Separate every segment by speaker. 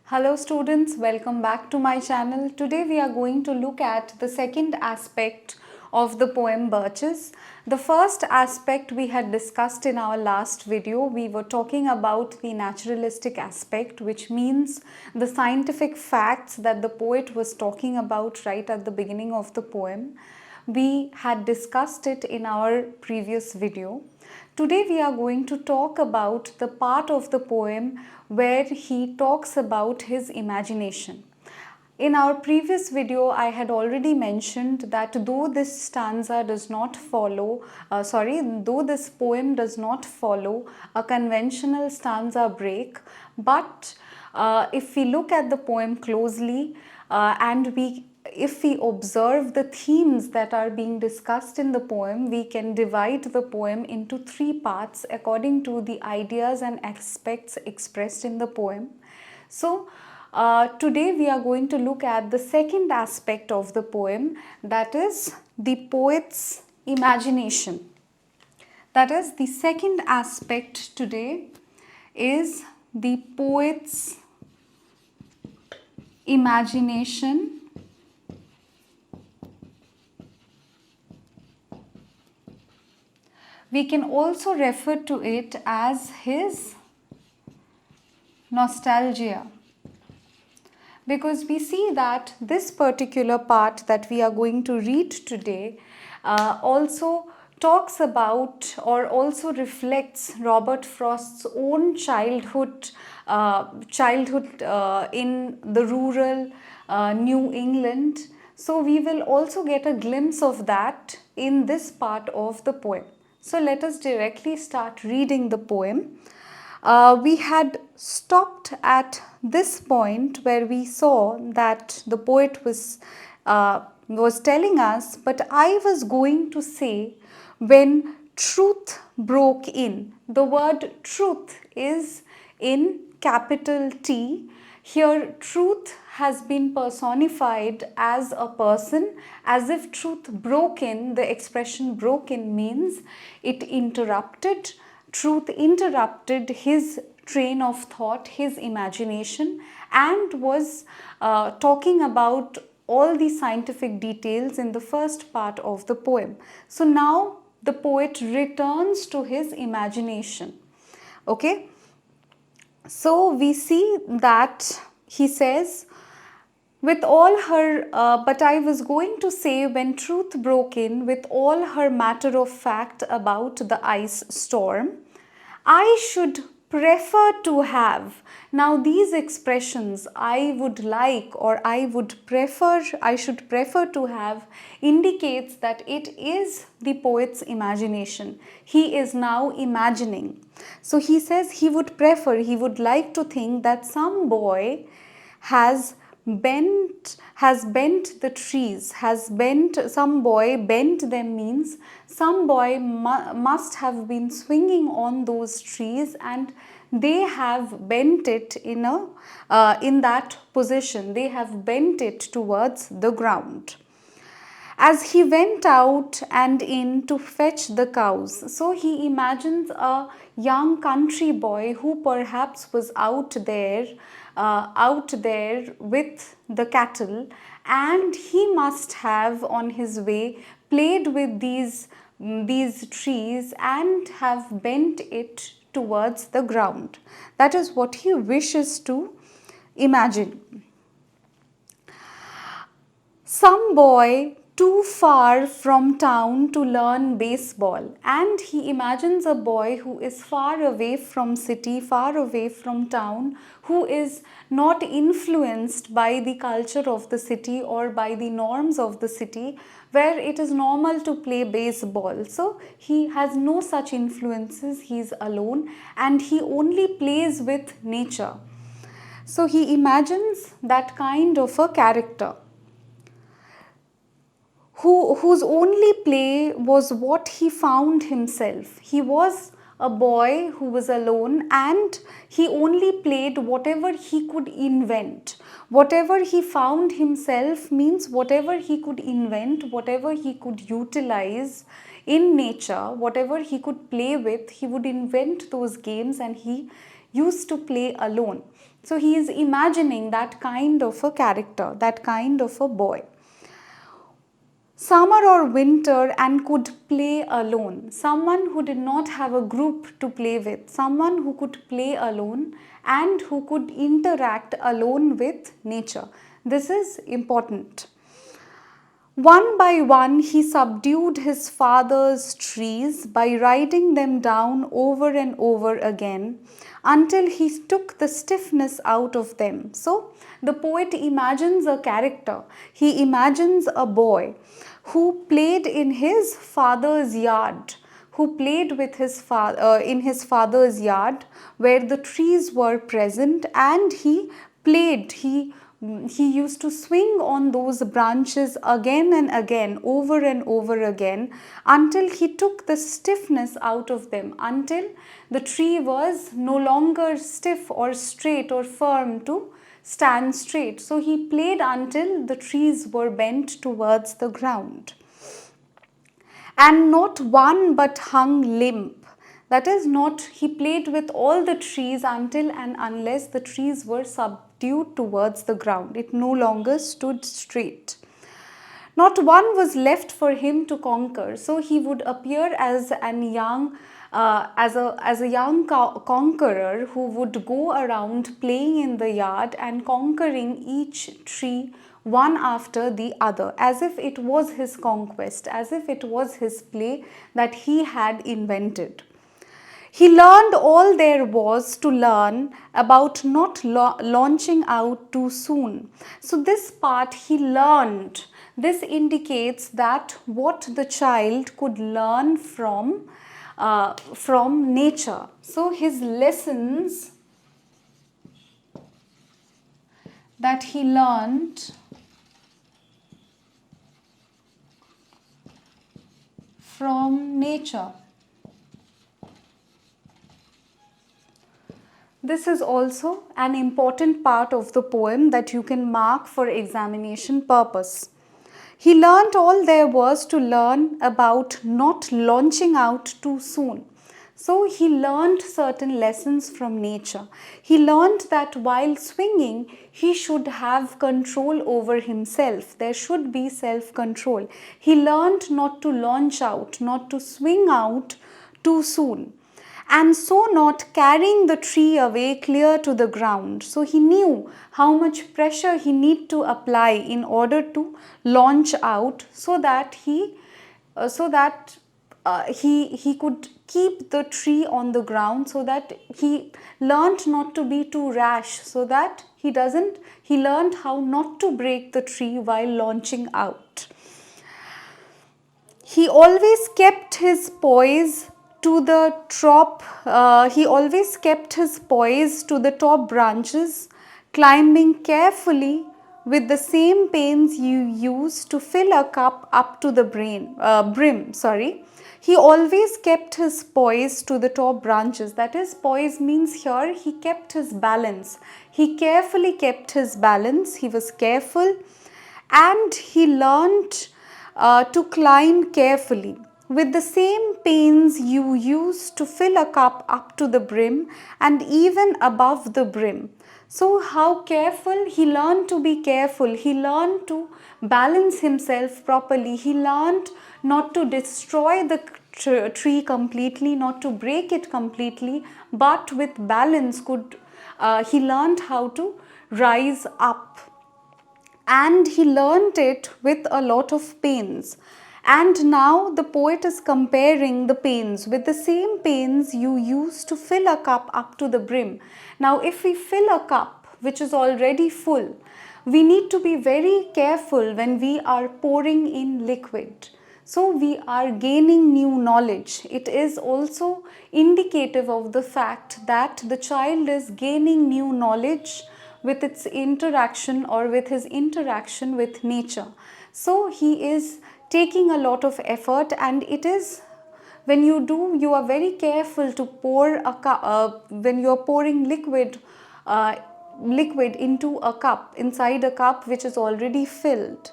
Speaker 1: Hello students, welcome back to my channel. Today we are going to look at the second aspect of the poem Birches. The first aspect we had discussed in our last video. We were talking about the naturalistic aspect, which means the scientific facts that the poet was talking about right at the beginning of the poem. We had discussed it in our previous video. Today we are going to talk about the part of the poem where he talks about his imagination. In our previous video, I had already mentioned that though this stanza does not follow, though this poem does not follow a conventional stanza break, but if we look at the poem closely if we observe the themes that are being discussed in the poem, we can divide the poem into three parts according to the ideas and aspects expressed in the poem. So, today we are going to look at the second aspect of the poem, that is the poet's imagination. That is, the second aspect today is the poet's imagination. We can also refer to it as his nostalgia, because we see that this particular part that we are going to read today also talks about or also reflects Robert Frost's own childhood in the rural New England. So we will also get a glimpse of that in this part of the poem. So let us directly start reading the poem. We had stopped at this point where we saw that the poet was telling us, but I was going to say, when truth broke in. The word truth is in capital T. Here truth has been personified as a person, as if truth broke in. The expression broke in means it interrupted, truth interrupted his train of thought, his imagination, and was talking about all the scientific details in the first part of the poem. So now the poet returns to his imagination. Okay? So we see that he says, with all her, but I was going to say, when truth broke in with all her matter of fact about the ice storm, I should prefer to have. Now these expressions, I would like or I should prefer to have, indicates that it is the poet's imagination. He is now imagining. So he says he would like to think that some boy has bent the trees, some boy bent them means some boy must have been swinging on those trees and they have bent it in that position. They have bent it towards the ground. As he went out and in to fetch the cows. So he imagines a young country boy who perhaps was out there with the cattle, and he must have on his way played with these trees and have bent it towards the ground. That is what he wishes to imagine. Some boy too far from town to learn baseball, and he imagines a boy who is far away from city, far away from town, who is not influenced by the culture of the city or by the norms of the city, where it is normal to play baseball. So he has no such influences, he is alone and he only plays with nature. So he imagines that kind of a character, whose only play was what he found himself. He was a boy who was alone and he only played whatever he could invent. Whatever he found himself means whatever he could invent, whatever he could utilize in nature, whatever he could play with, he would invent those games and he used to play alone. So he is imagining that kind of a character, that kind of a boy. Summer or winter and could play alone. Someone who did not have a group to play with. Someone who could play alone and who could interact alone with nature. This is important. One by one, he subdued his father's trees by riding them down over and over again until he took the stiffness out of them. So, the poet imagines a character. He imagines a boy who played in his father's yard, who played with his in his father's yard where the trees were present, and he played, he used to swing on those branches again and again, over and over again, until he took the stiffness out of them, until the tree was no longer stiff or straight or firm to stand straight. So he played until the trees were bent towards the ground. And not one but hung limp. That is, not, he played with all the trees until and unless the trees were subdued towards the ground. It no longer stood straight. Not one was left for him to conquer. So he would appear as a young conqueror who would go around playing in the yard and conquering each tree one after the other, as if it was his conquest, as if it was his play that he had invented. He learned all there was to learn about not launching out too soon. So this part he learned. This indicates that what the child could learn from nature. So his lessons that he learned from nature. This is also an important part of the poem that you can mark for examination purpose. He learnt all there was to learn about not launching out too soon. So he learned certain lessons from nature. He learned that while swinging, he should have control over himself. There should be self-control. He learned not to launch out, not to swing out too soon, and so not carrying the tree away clear to the ground. So he knew how much pressure he need to apply in order to launch out, so that he could keep the tree on the ground, so that he learned not to be too rash, so that he learned how not to break the tree while launching out. He always kept his poise to the top. He always kept his poise to the top branches, climbing carefully with the same pains you use to fill a cup up to the brim. He always kept his poise to the top branches. That is, poise means here he kept his balance. He carefully kept his balance. He was careful, and he learned to climb carefully with the same pains you use to fill a cup up to the brim and even above the brim. So how careful? He learned to be careful. He learned to balance himself properly. He learned not to destroy the tree completely, not to break it completely, but with balance he learned how to rise up. And he learnt it with a lot of pains. And now the poet is comparing the pains with the same pains you use to fill a cup up to the brim. Now, if we fill a cup which is already full, we need to be very careful when we are pouring in liquid. So we are gaining new knowledge. It is also indicative of the fact that the child is gaining new knowledge with its interaction or with his interaction with nature. So he is taking a lot of effort, and it is, when you are very careful to pour a cup, when you are pouring liquid into a cup, inside a cup which is already filled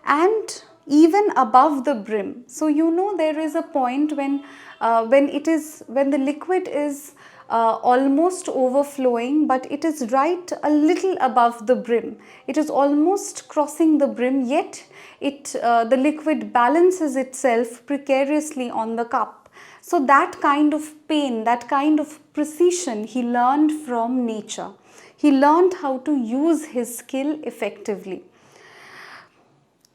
Speaker 1: and even above the brim. So there is a point when the liquid is almost overflowing, but it is right a little above the brim. It is almost crossing the brim, yet the liquid balances itself precariously on the cup. So that kind of pain, that kind of precision he learned from nature. He learned how to use his skill effectively.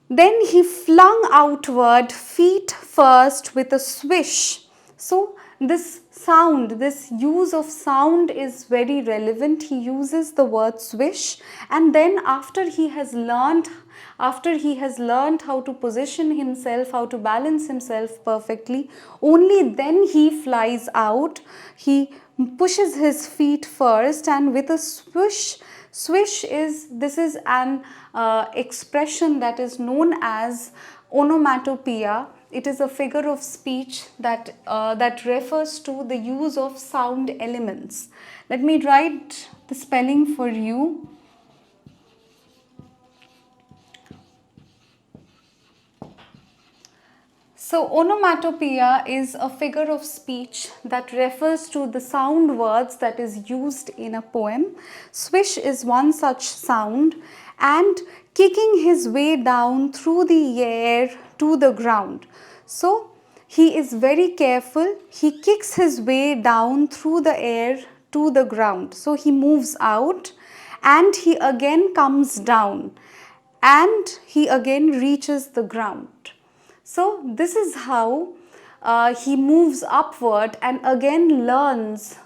Speaker 1: Then he flung outward, feet first, with a swish. So this sound, this use of sound is very relevant. He uses the word swish, and then after he has learned how to position himself, how to balance himself perfectly, only then he flies out. He pushes his feet first, and with a swish, this is an expression that is known as onomatopoeia. It is a figure of speech that refers to the use of sound elements. Let me write the spelling for you. So onomatopoeia is a figure of speech that refers to the sound words that is used in a poem. Swish is one such sound, and kicking his way down through the air to the ground. So he is very careful. He kicks his way down through the air to the ground. So he moves out and he again comes down and he again reaches the ground. So this is how he moves upward and again learns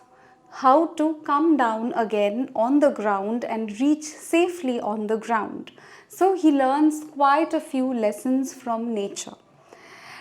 Speaker 1: how to come down again on the ground and reach safely on the ground. So he learns quite a few lessons from nature.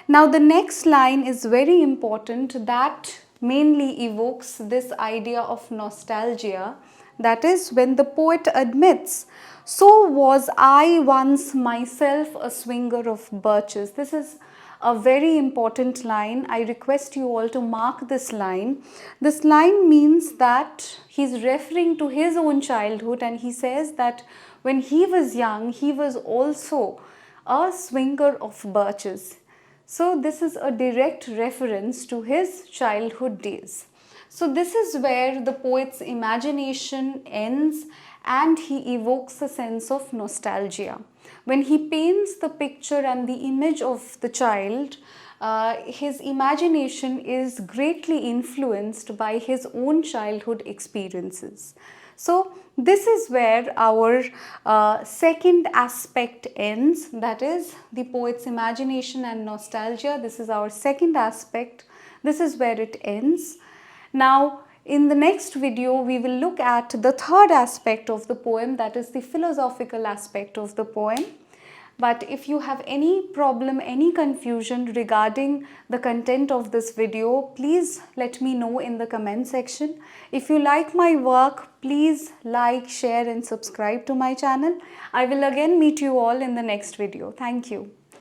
Speaker 1: Now the next line is very important, that mainly evokes this idea of nostalgia. That is when the poet admits, "So was I once myself a swinger of birches." This is a very important line. I request you all to mark this line. This line means that he's referring to his own childhood, and he says that when he was young, he was also a swinger of birches. So this is a direct reference to his childhood days. So this is where the poet's imagination ends and he evokes a sense of nostalgia. When he paints the picture and the image of the child, his imagination is greatly influenced by his own childhood experiences. So this is where our second aspect ends, that is the poet's imagination and nostalgia. This is our second aspect. This is where it ends. Now in the next video we will look at the third aspect of the poem, that is the philosophical aspect of the poem. But if you have any problem, any confusion regarding the content of this video, please let me know in the comment section. If you like my work, please like, share and subscribe to my channel. I will again meet you all in the next video. Thank you.